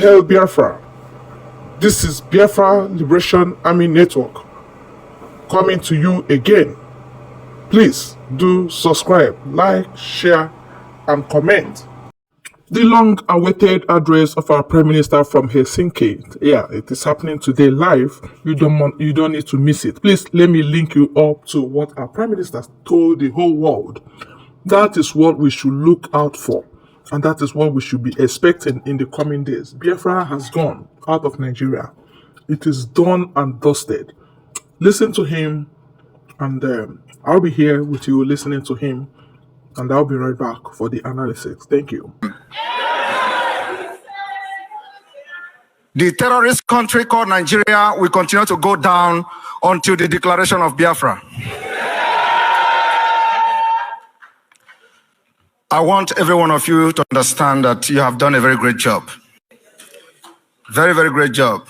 Hail Biafra! This is Biafra Liberation Army Network coming to you again. Please do subscribe, like, share, and comment. The long-awaited address of our Prime Minister from Helsinki. Yeah, it is happening today live. You don't need to miss it. Please let me link you up to what our Prime Minister told the whole world. That is what we should look out for. And that is what we should be expecting in the coming days. Biafra has gone out of Nigeria. It is done and dusted. Listen to him, and I'll be here with you listening to him, and I'll be right back for the analysis. Thank you. The terrorist country called Nigeria will continue to go down until the declaration of Biafra. I want every one of you to understand that you have done a very great job. Very, very great job.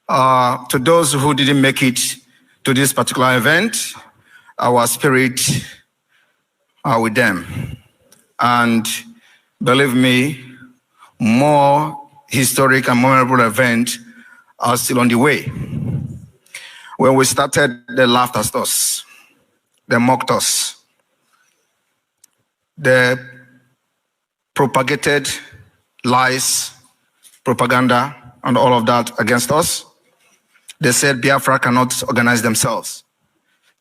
To those who didn't make it to this particular event, our spirit are with them. And believe me, more historic and memorable events are still on the way. When we started, they laughed at us. They mocked us. They propagated lies, propaganda, and all of that against us. They said Biafra cannot organize themselves.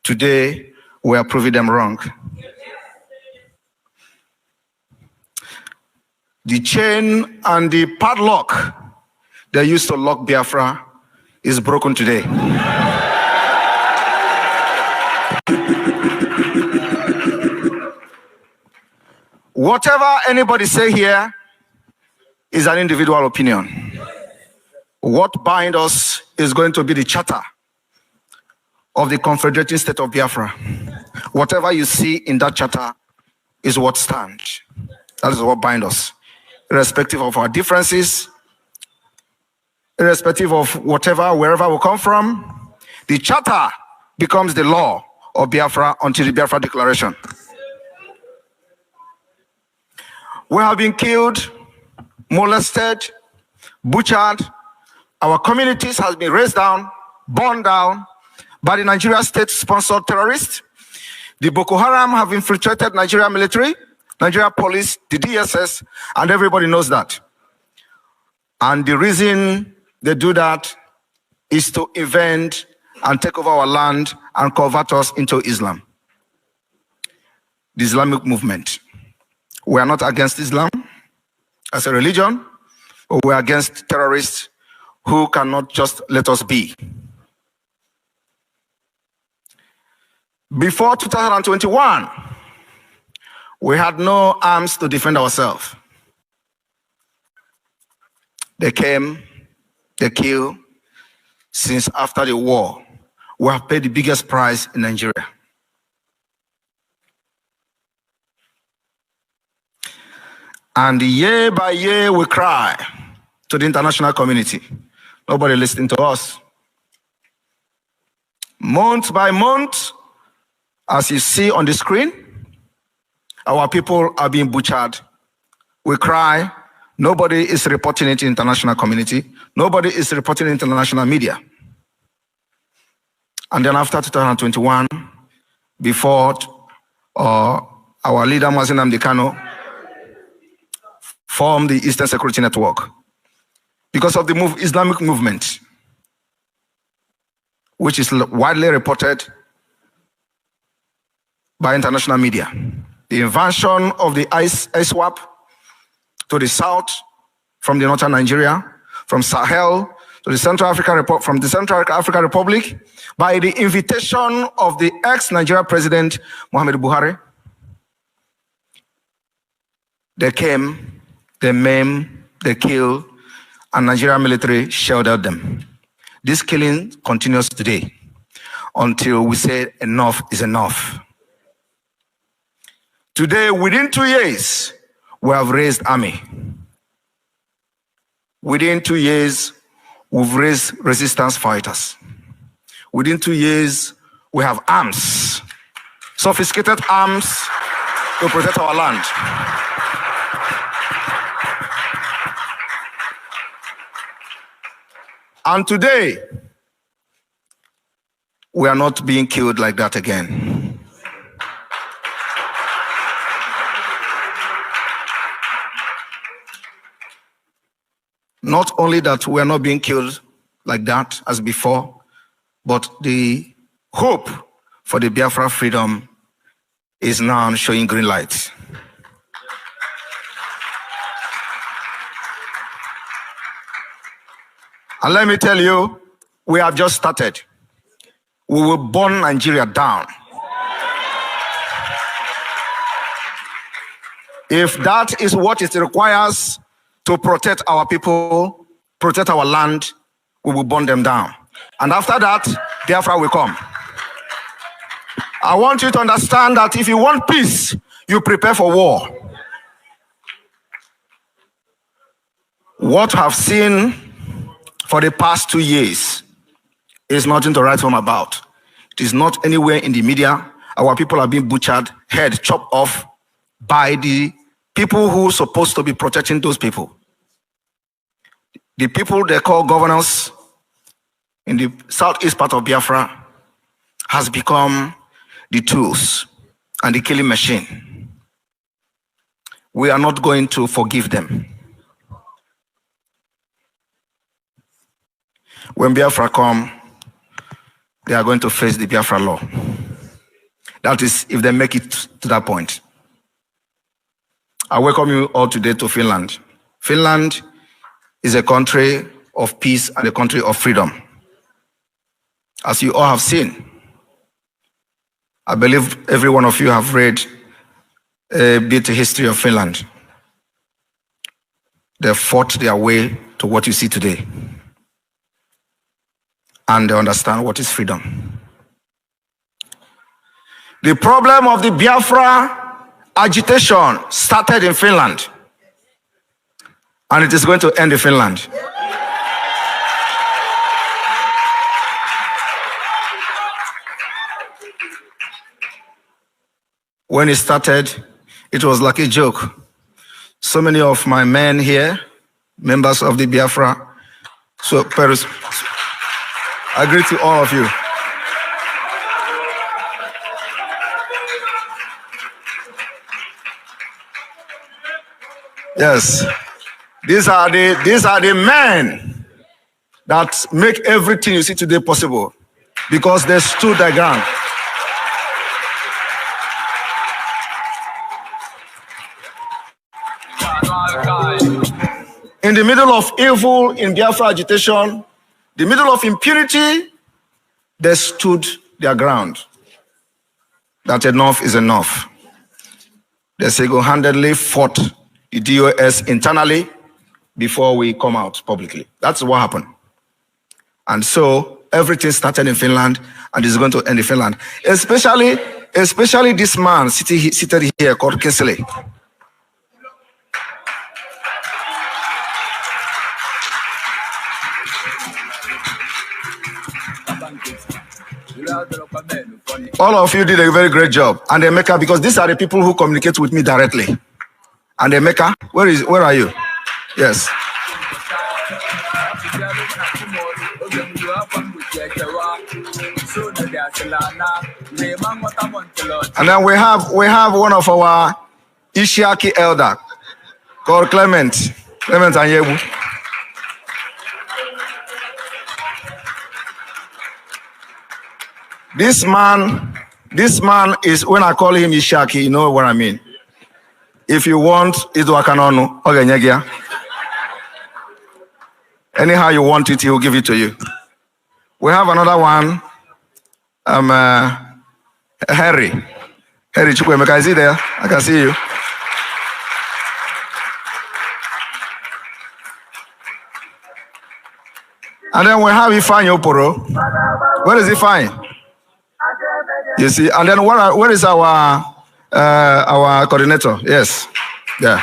Today, we are proving them wrong. The chain and the padlock they used to lock Biafra is broken today. Whatever anybody say here is an individual opinion. What binds us is going to be the charter of the Confederating State of Biafra. Whatever you see in that charter is what stands. That is what binds us. Irrespective of our differences, irrespective of whatever, wherever we come from, the charter becomes the law of Biafra until the Biafra Declaration. We have been killed, molested, butchered. Our communities have been razed down, burned down by the Nigeria state-sponsored terrorists. The Boko Haram have infiltrated Nigeria military, Nigeria police, the DSS, and everybody knows that. And the reason they do that is to invent and take over our land and convert us into Islam. The Islamic movement. We are not against Islam as a religion, but we are against terrorists who cannot just let us be. Before 2021, we had no arms to defend ourselves. They came, they killed. Since after the war, we have paid the biggest price in Nigeria. And year by year, we cry to the international community. Nobody listening to us. Month by month, as you see on the screen, our people are being butchered. We cry. Nobody is reporting it in the international community. Nobody is reporting it in international media. And then after 2021, before our leader, Mazi Nnamdi Kanu, formed the Eastern Security Network because of the Islamic movement, which is widely reported by international media. The invasion of the ISWAP to the south, from the northern Nigeria, from Sahel to the Central African Republic, by the invitation of the ex-Nigeria President Muhammadu Buhari. They came, they maimed, they killed, and Nigeria military sheltered them. This killing continues today until we say enough is enough. Today, within 2 years, we have raised army. Within 2 years, we've raised resistance fighters. Within 2 years, we have arms, sophisticated arms to protect our land. And today, we are not being killed like that again. Not only that we are not being killed like that as before, but the hope for the Biafra freedom is now showing green light. And let me tell you, we have just started. We will burn Nigeria down. If that is what it requires to protect our people, protect our land, we will burn them down. And after that, Biafra will come. I want you to understand that if you want peace, you prepare for war. What I've seen for the past 2 years is nothing to write home about. It is not anywhere in the media. Our people are being butchered, head chopped off by the people who are supposed to be protecting those people. The people they call governors in the southeast part of Biafra has become the tools and the killing machine. We are not going to forgive them. When Biafra come, they are going to face the Biafra law. That is, if they make it to that point. I welcome you all today to Finland. Finland is a country of peace and a country of freedom. As you all have seen, I believe every one of you have read a bit of history of Finland. They fought their way to what you see today. And they understand what is freedom. The problem of the Biafra agitation started in Finland. And it is going to end in Finland. When it started, it was like a joke. So many of my men here, members of the Biafra, so Paris, I greet to all of you. Yes, these are the men that make everything you see today possible because they stood their ground. In the middle of evil in Biafra agitation, the middle of impunity, they stood their ground. That enough is enough. They single-handedly fought the DOS internally before we come out publicly. That's what happened. And so everything started in Finland and is going to end in Finland. Especially this man seated here called Kinsley. All of you did a very great job. And Emeka, because these are the people who communicate with me directly. And Emeka, where are you? Yes. And then we have one of our Ishiaki elder called Clement Anyebu. This man is, when I call him Ishaki, you know what I mean. If you want, Iduakanonu, Ogenyegia. Anyhow you want it, he will give it to you. We have another one, Harry Chukwemeka, is he there? I can see you. And then we have Ifeanyi Oporo. Where is Ifeanyi? You see, and then where is our coordinator? Yes, yeah.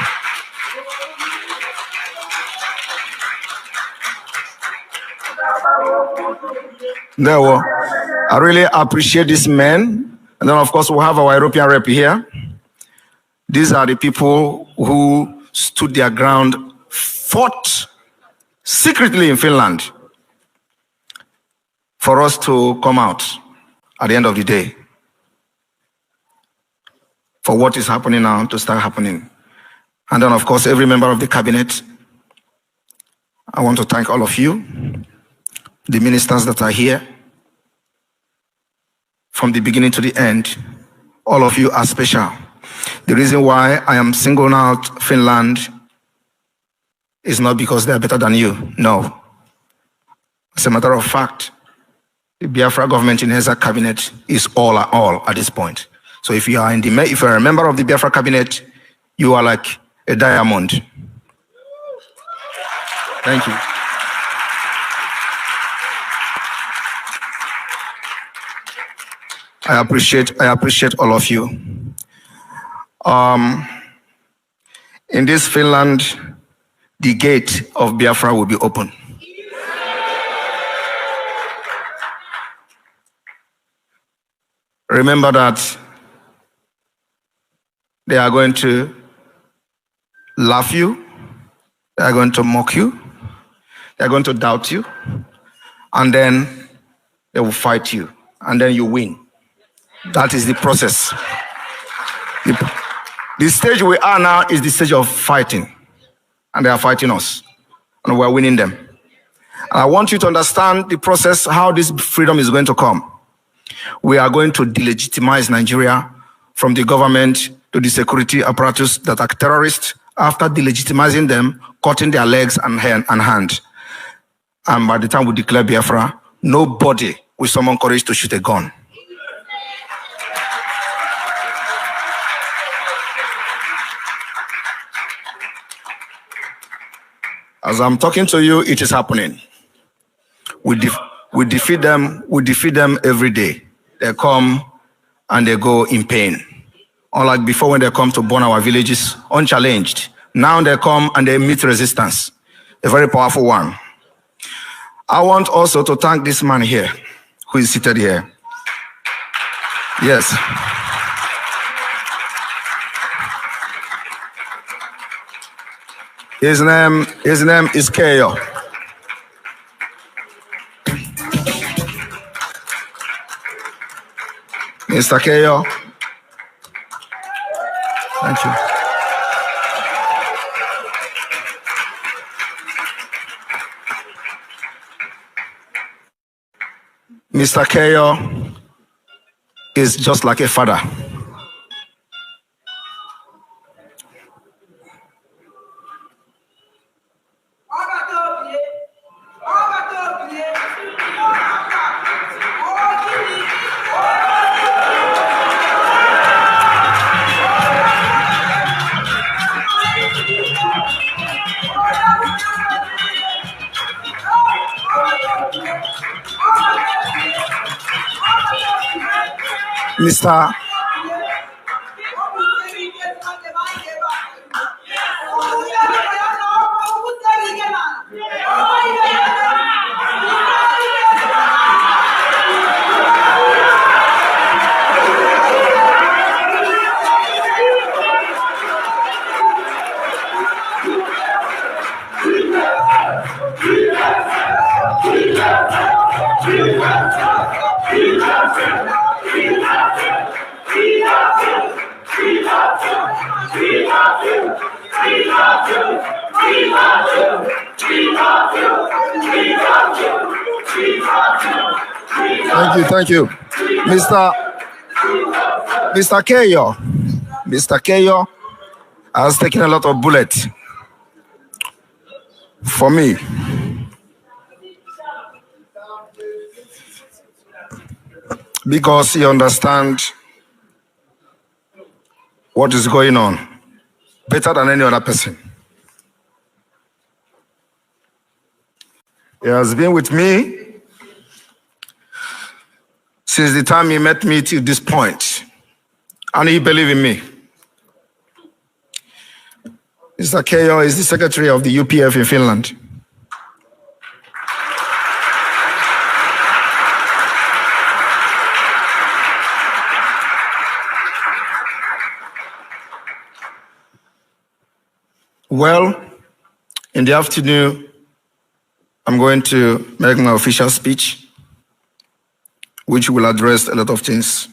There we I really appreciate these men. And then, of course, we have our European rep here. These are the people who stood their ground, fought secretly in Finland for us to come out at the end of the day, for what is happening now to start happening. And then, of course, every member of the cabinet, I want to thank all of you, the ministers that are here, from the beginning to the end. All of you are special. The reason why I am singling out Finland is not because they are better than you. No. As a matter of fact, the Biafra government in Heza cabinet is all at this point. So if you are if you're a member of the Biafra cabinet, you are like a diamond. Thank you. I appreciate all of you. In this Finland, the gate of Biafra will be open. Remember that they are going to laugh you, they are going to mock you, they are going to doubt you, and then they will fight you, and then you win. That is the process. The stage we are now is the stage of fighting, and they are fighting us, and we're winning them. And I want you to understand the process, how this freedom is going to come. We are going to delegitimize Nigeria from the government to the security apparatus that are terrorists. After delegitimizing them, cutting their legs and hand. And by the time we declare Biafra, nobody will summon courage to shoot a gun. As I'm talking to you, it is happening. We defeat them every day. They come and they go in pain. Unlike before when they come to burn our villages unchallenged. Now they come and they meet resistance. A very powerful one. I want also to thank this man here, who is seated here. Yes. His name is Keyo. Mr. Keyo. Thank you. Mr. Keyo is just like a father. Mr. Thank you. Mr. Keyo. Mr. Keyo has taken a lot of bullets for me. Because he understands what is going on better than any other person. He has been with me since the time he met me to this point, and he believed in me. Mr. Keyo is the secretary of the UPF in Finland. Well, in the afternoon, I'm going to make my official speech. which will address a lot of things.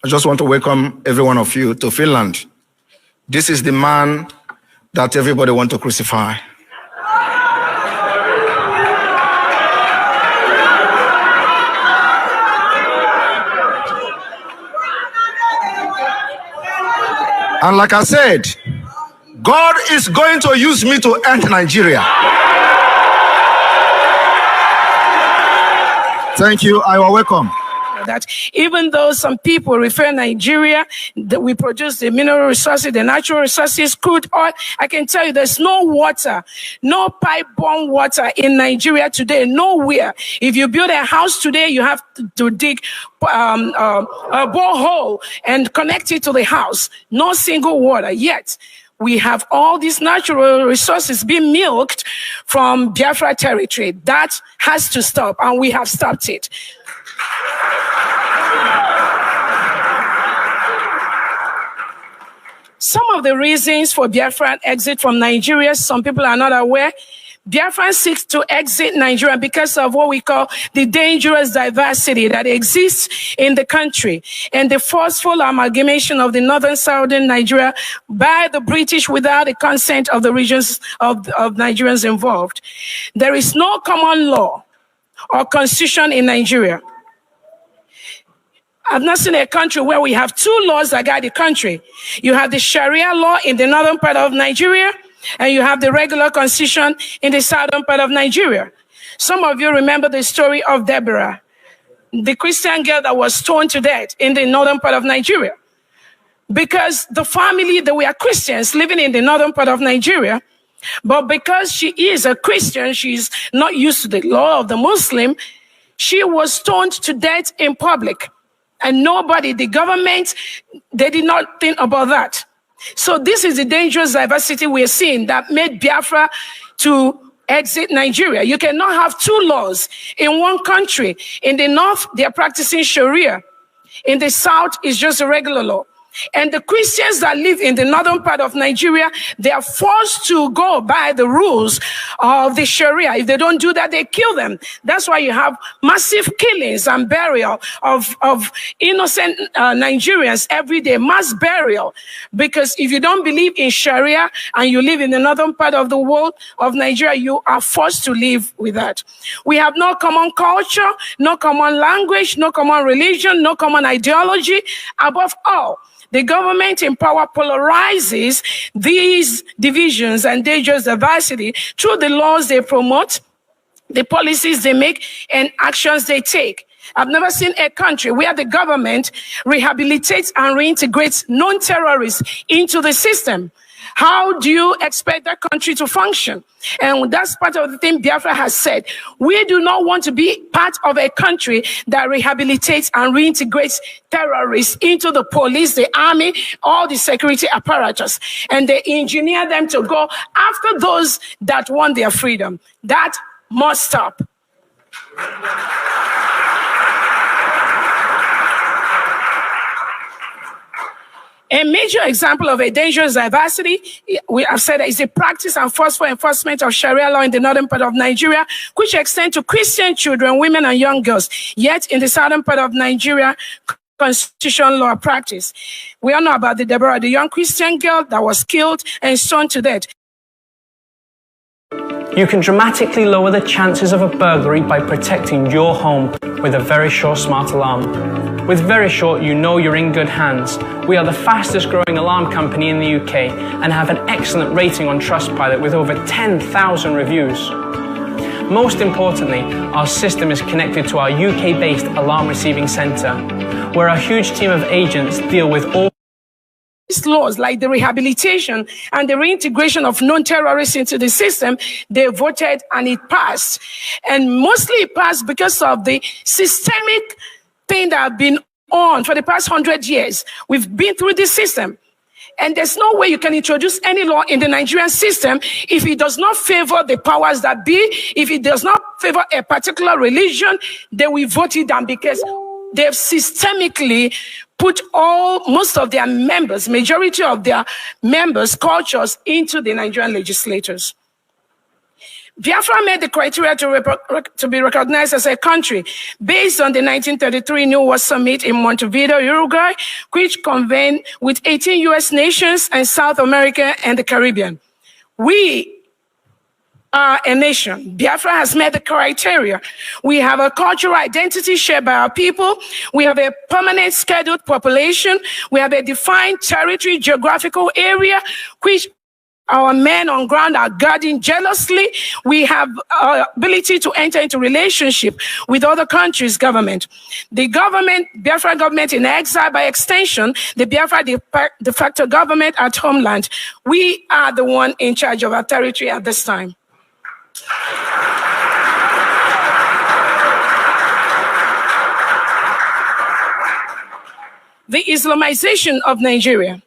I just want to welcome every one of you to Finland. This is the man that everybody wants to crucify. And like I said, God is going to use me to end Nigeria. Thank you. You are welcome. That even though some people refer Nigeria, that we produce the mineral resources, the natural resources, crude oil, I can tell you there's no water, no pipe-borne water in Nigeria today, nowhere. If you build a house today, you have to dig a borehole and connect it to the house. No single water yet. We have all these natural resources being milked from Biafra territory. That has to stop, and we have stopped it. Some of the reasons for Biafran exit from Nigeria, some people are not aware. Biafran seeks to exit Nigeria because of what we call the dangerous diversity that exists in the country and the forceful amalgamation of the northern southern Nigeria by the British without the consent of the regions of Nigerians involved. There is no common law or constitution in Nigeria. I've not seen a country where we have two laws that guide the country. You have the Sharia law in the northern part of Nigeria, and you have the regular constitution in the southern part of Nigeria. Some of you remember the story of Deborah, the Christian girl that was stoned to death in the northern part of Nigeria. Because the family, they were Christians living in the northern part of Nigeria, but because she is a Christian, she's not used to the law of the Muslim, she was stoned to death in public. And nobody, the government, they did not think about that. So this is the dangerous diversity we're seeing that made Biafra to exit Nigeria. You cannot have two laws in one country. In the north, they are practicing Sharia. In the south, it's just a regular law. And the Christians that live in the northern part of Nigeria, they are forced to go by the rules of the Sharia. If they don't do that, they kill them. That's why you have massive killings and burial of innocent Nigerians every day, mass burial. Because if you don't believe in Sharia and you live in the northern part of the world of Nigeria, you are forced to live with that. We have no common culture, no common language, no common religion, no common ideology. Above all, the government in power polarizes these divisions and dangerous diversity through the laws they promote, the policies they make, and actions they take. I've never seen a country where the government rehabilitates and reintegrates non-terrorists into the system. How do you expect that country to function? And that's part of the thing Biafra has said. We do not want to be part of a country that rehabilitates and reintegrates terrorists into the police, the army, all the security apparatus. And they engineer them to go after those that want their freedom. That must stop. A major example of a dangerous diversity, we have said, is the practice and forceful enforcement of Sharia law in the northern part of Nigeria, which extend to Christian children, women, and young girls. Yet in the southern part of Nigeria, constitutional law practice. We all know about the Deborah, the young Christian girl that was killed and stoned to death. You can dramatically lower the chances of a burglary by protecting your home with a Verisure smart alarm. With Verisure, you know you're in good hands. We are the fastest growing alarm company in the UK and have an excellent rating on Trustpilot with over 10,000 reviews. Most importantly, our system is connected to our UK-based alarm receiving centre, where a huge team of agents deal with all laws like the rehabilitation and the reintegration of non-terrorists into the system. They voted and it passed. And mostly it passed because of the systemic thing that have been on for the past 100 years. We've been through this system. And there's no way you can introduce any law in the Nigerian system if it does not favor the powers that be, if it does not favor a particular religion, they will vote it down because they've systemically put most of their members, majority of their members' cultures into the Nigerian legislators. Biafra met the criteria to be recognized as a country based on the 1933 New World Summit in Montevideo, Uruguay, which convened with 18 U.S. nations and South America and the Caribbean. We are a nation. Biafra has met the criteria. We have a cultural identity shared by our people. We have a permanent scheduled population. We have a defined territory, geographical area, which our men on ground are guarding jealously. We have ability to enter into relationship with other countries' government. The government, Biafra government in exile by extension, the Biafra de facto government at homeland. We are the one in charge of our territory at this time. The Islamization of Nigeria.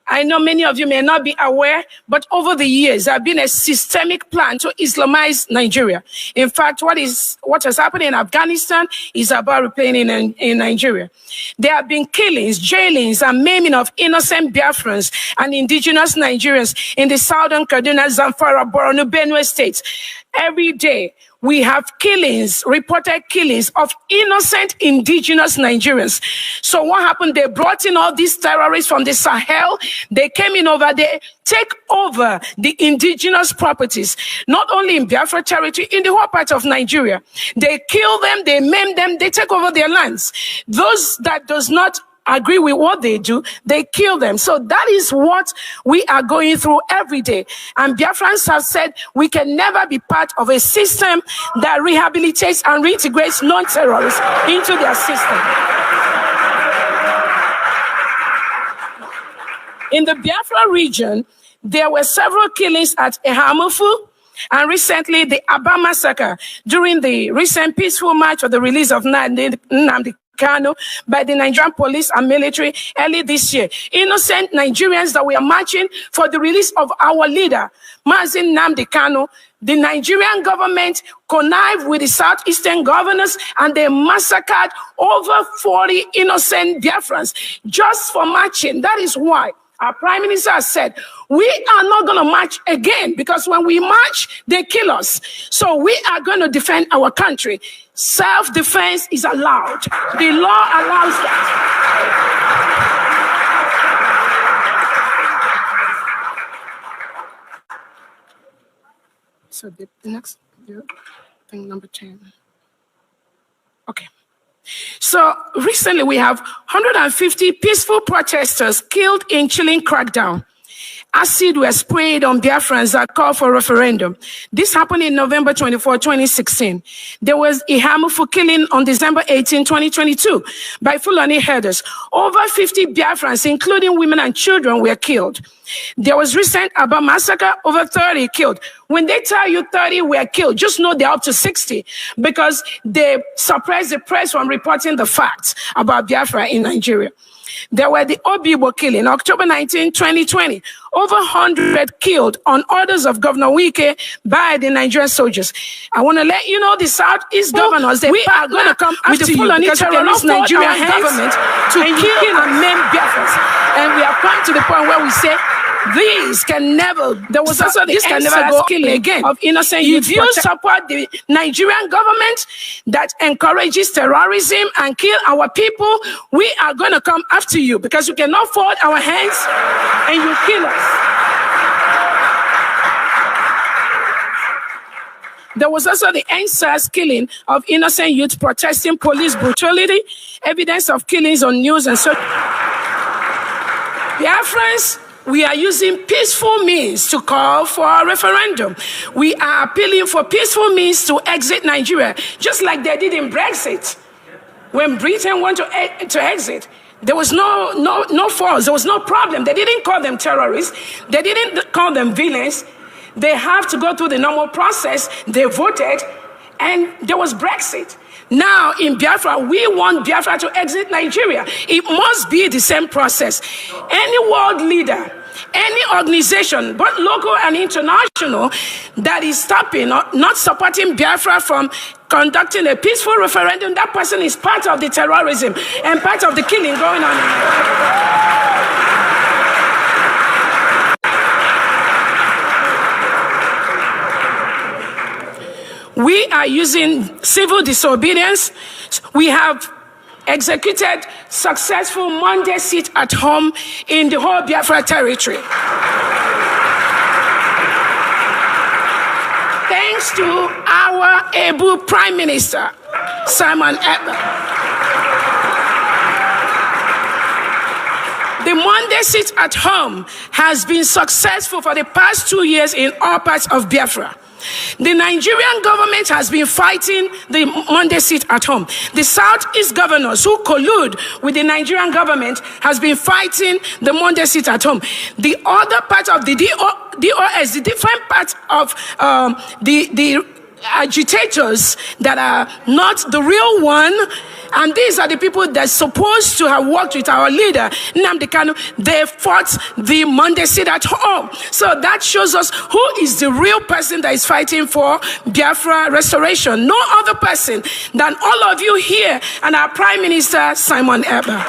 I know many of you may not be aware, but over the years, there has been a systemic plan to Islamize Nigeria. In fact, what has happened in Afghanistan is about replaying in Nigeria. There have been killings, jailings, and maiming of innocent Biafrans and indigenous Nigerians in the southern Kaduna, Zamfara, Borno, Benue states. Every day, we have killings, reported killings of innocent indigenous Nigerians. So what happened? They brought in all these terrorists from the Sahel. They came in over there, take over the indigenous properties, not only in Biafra territory, in the whole part of Nigeria. They kill them, they maim them, they take over their lands. Those that does not agree with what they do, they kill them. So that is what we are going through every day. And Biafrans have said we can never be part of a system that rehabilitates and reintegrates non-terrorists into their system. In the Biafra region, there were several killings at Ehamufu, and recently the Aba massacre during the recent peaceful march for the release of Nnamdi Kanu by the Nigerian police and military early this year. Innocent Nigerians that were marching for the release of our leader, Mazi Nnamdi Kanu. The Nigerian government connived with the southeastern governors and they massacred over 40 innocent Biafrans just for marching. That is why our Prime Minister has said, we are not going to march again because when we march, they kill us. So we are going to defend our country. Self-defense is allowed. The law allows that. So the next thing, number 10. Okay. So recently we have 150 peaceful protesters killed in chilling crackdown. Acid was sprayed on Biafrans that called for a referendum. This happened in November 24, 2016. There was a Hamufu killing on December 18, 2022 by Fulani herders. Over 50 Biafrans, including women and children, were killed. There was recent Aba massacre, over 30 killed. When they tell you 30 were killed, just know they're up to 60 because they suppressed the press from reporting the facts about Biafra in Nigeria. There were the Obibo killing, October 19, 2020. Over 100 killed on orders of Governor Wike by the Nigerian soldiers. I want to let you know the Southeast governors, we are going to come with the Fulani terrorist Nigerian government to kill and maim Biafrans. And we have come to the point where we say, these can never, there was also this can never go killing again of innocent youth. If you support the Nigerian government that encourages terrorism and kill our people, we are going to come after you because we cannot fold our hands and you kill us. There was also the NSAS killing of innocent youth protesting police brutality, evidence of killings on news and so. Biafrans, we are using peaceful means to call for a referendum. We are appealing for peaceful means to exit Nigeria, just like they did in Brexit. When Britain wanted to exit, there was no force, there was no problem. They didn't call them terrorists. They didn't call them villains. They have to go through the normal process. They voted, and there was Brexit. Now in Biafra, we want Biafra to exit Nigeria. It must be the same process. Any world leader, any organization, both local and international, that is stopping or not supporting Biafra from conducting a peaceful referendum, that person is part of the terrorism and part of the killing going on in Nigeria. We are using civil disobedience. We have executed successful Monday sit at home in the whole Biafra territory. Thanks to our able Prime Minister, Simon Ekpa. The Monday sit at home has been successful for the past 2 years in all parts of Biafra. The Nigerian government has been fighting the Monday sit at home. The Southeast governors who collude with the Nigerian government has been fighting the Monday sit at home. The other part of the DOS, the different parts of the agitators that are not the real one, and these are the people that are supposed to have worked with our leader, Nnamdi Kanu, they fought the Monday sit at home. So that shows us who is the real person that is fighting for Biafra restoration. No other person than all of you here and our Prime Minister, Simon Ekpa.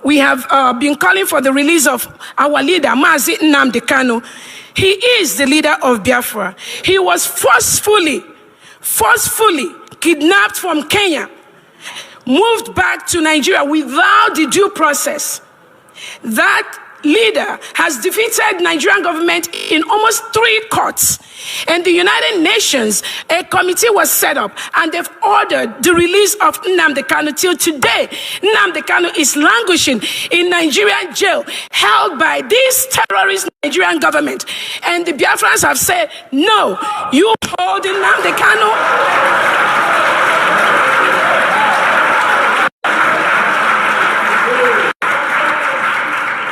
We have been calling for the release of our leader, Mazi Nnamdi Kanu. He is the leader of Biafra. He was forcefully kidnapped from Kenya, moved back to Nigeria without the due process. That leader has defeated Nigerian government in almost 3 courts. And the United Nations, a committee was set up and they've ordered the release of Nnamdi Kanu. Till today, Nnamdi Kanu is languishing in Nigerian jail, held by this terrorist Nigerian government. And the Biafrans have said, no, you hold Nnamdi Kanu.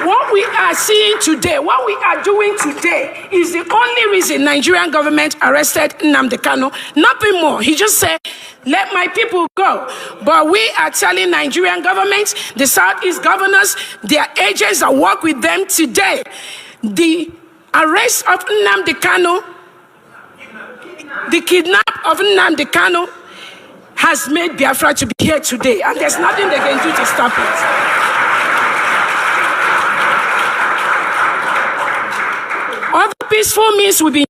What we are seeing today, what we are doing today is the only reason Nigerian government arrested Nnamdi Kanu. Nothing more. He just said, let my people go. But we are telling Nigerian government, the Southeast governors, their agents that work with them today, the arrest of Nnamdi Kanu, the kidnap of Nnamdi Kanu has made Biafra to be here today. And there's nothing they can do to stop it. Other peaceful means we've been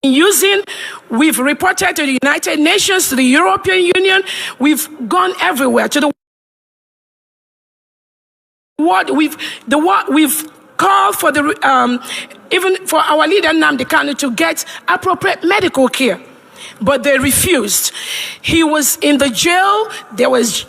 using. We've reported to the United Nations, to the European Union. We've gone everywhere to the world. We've called for even for our leader Nnamdi Kanu to get appropriate medical care, but they refused. He was in the jail. There was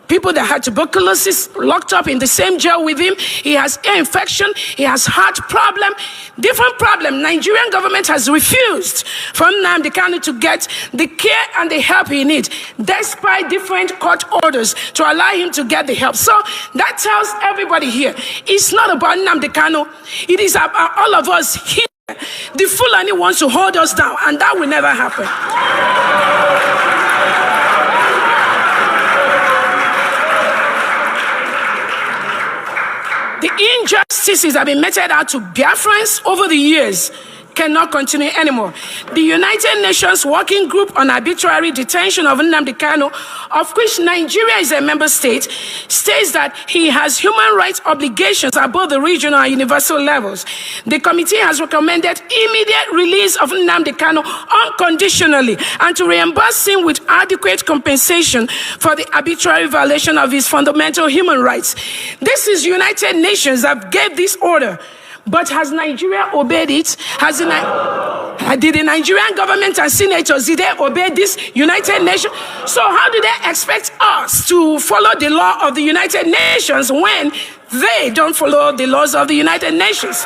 people that had tuberculosis locked up in the same jail with him. He has ear infection. He has heart problem. Different problem. Nigerian government has refused from Nnamdi Kanu to get the care and the help he needs, despite different court orders to allow him to get the help. So that tells everybody here, it's not about Nnamdi Kanu. It is about all of us here. The Fulani wants to hold us down, and that will never happen. The injustices that have been meted out to Biafrans over the years cannot continue anymore. The United Nations Working Group on Arbitrary Detention of Nnamdi Kanu, of which Nigeria is a member state, states that he has human rights obligations above the regional and universal levels. The committee has recommended immediate release of Nnamdi Kanu unconditionally and to reimburse him with adequate compensation for the arbitrary violation of his fundamental human rights. This is United Nations that gave this order. But has Nigeria obeyed it? Did the Nigerian government and senators, did they obey this United Nations? So how do they expect us to follow the law of the United Nations when they don't follow the laws of the United Nations?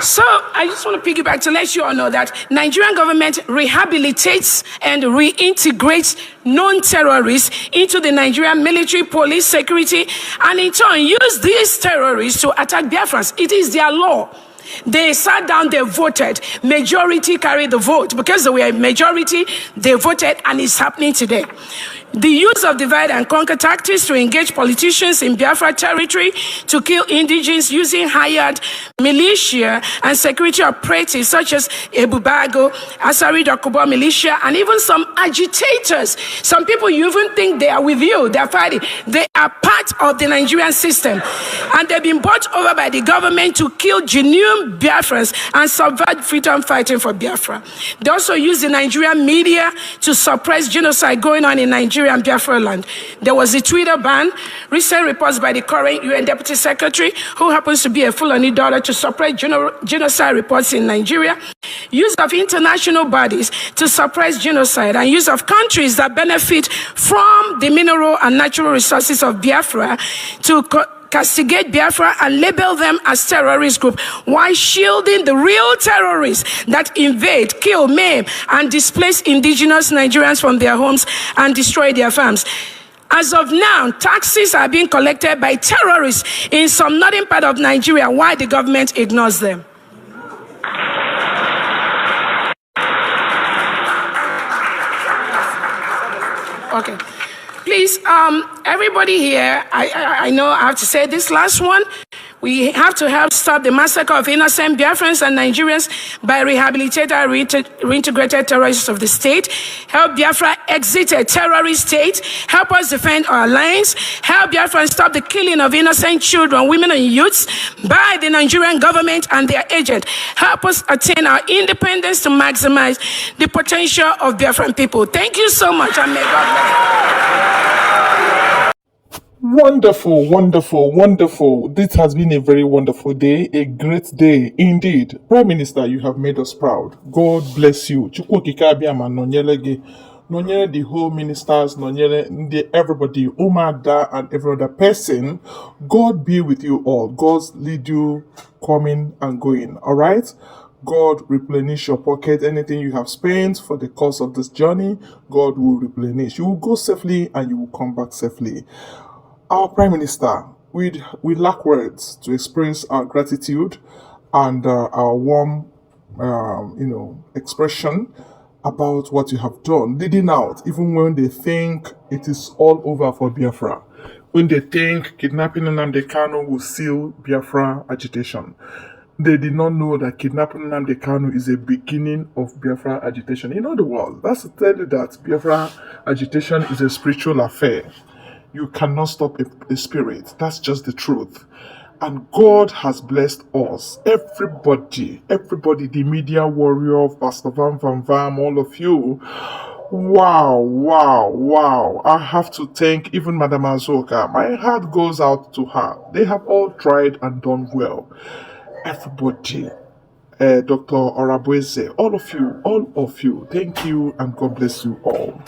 So I just want to piggyback to let you all know that Nigerian government rehabilitates and reintegrates non-terrorists into the Nigerian military, police, security, and in turn use these terrorists to attack Biafrans. It is their law. They sat down, they voted. Majority carried the vote. Because they were a majority, they voted, and it's happening today. The use of divide and conquer tactics to engage politicians in Biafra territory to kill indigenes using hired militia and security operatives such as Ebubago, Asari Dokubo militia, and even some agitators. Some people you even think they are with you, they are fighting. They are part of the Nigerian system. And they've been bought over by the government to kill genuine Biafrans and subvert freedom fighting for Biafra. They also use the Nigerian media to suppress genocide going on in Nigeria and Biafra land. There was a Twitter ban, recent reports by the current UN Deputy Secretary, who happens to be a Fulani daughter, to suppress genocide reports in Nigeria, use of international bodies to suppress genocide, and use of countries that benefit from the mineral and natural resources of Biafra to castigate Biafra and label them as terrorist group, while shielding the real terrorists that invade, kill, maim, and displace indigenous Nigerians from their homes and destroy their farms. As of now, taxes are being collected by terrorists in some northern part of Nigeria, while the government ignores them. Okay. Please, everybody here, I know I have to say this last one. We have to help stop the massacre of innocent Biafrans and Nigerians by rehabilitating reintegrated terrorists of the state. Help Biafra exit a terrorist state. Help us defend our lands. Help Biafra stop the killing of innocent children, women, and youths by the Nigerian government and their agent. Help us attain our independence to maximize the potential of Biafran people. Thank you so much, and may God bless. Wonderful, wonderful, wonderful. This has been a very wonderful day, a great day indeed. Prime Minister, you have made us proud. God bless you. Chukwu okike abịama nọnyere gị, nọnyere the whole ministers, nọnyere everybody, Umada and every other person. God be with you all. God lead you coming and going. All right? God replenish your pocket. Anything you have spent for the course of this journey, God will replenish. You will go safely and you will come back safely. Our Prime Minister, we lack words to express our gratitude and our warm, expression about what you have done, leading out, even when they think it is all over for Biafra, when they think kidnapping Nnamdi Kanu will seal Biafra agitation. They did not know that kidnapping Nnamdi Kanu is a beginning of Biafra agitation. In other words, that's to tell you that Biafra agitation is a spiritual affair. You cannot stop a spirit. That's just the truth. And God has blessed us. Everybody, the media warrior, Pastor Vam, all of you. Wow. I have to thank even Madam Azoka. My heart goes out to her. They have all tried and done well. Everybody. Dr. Orabueze, all of you, thank you and God bless you all.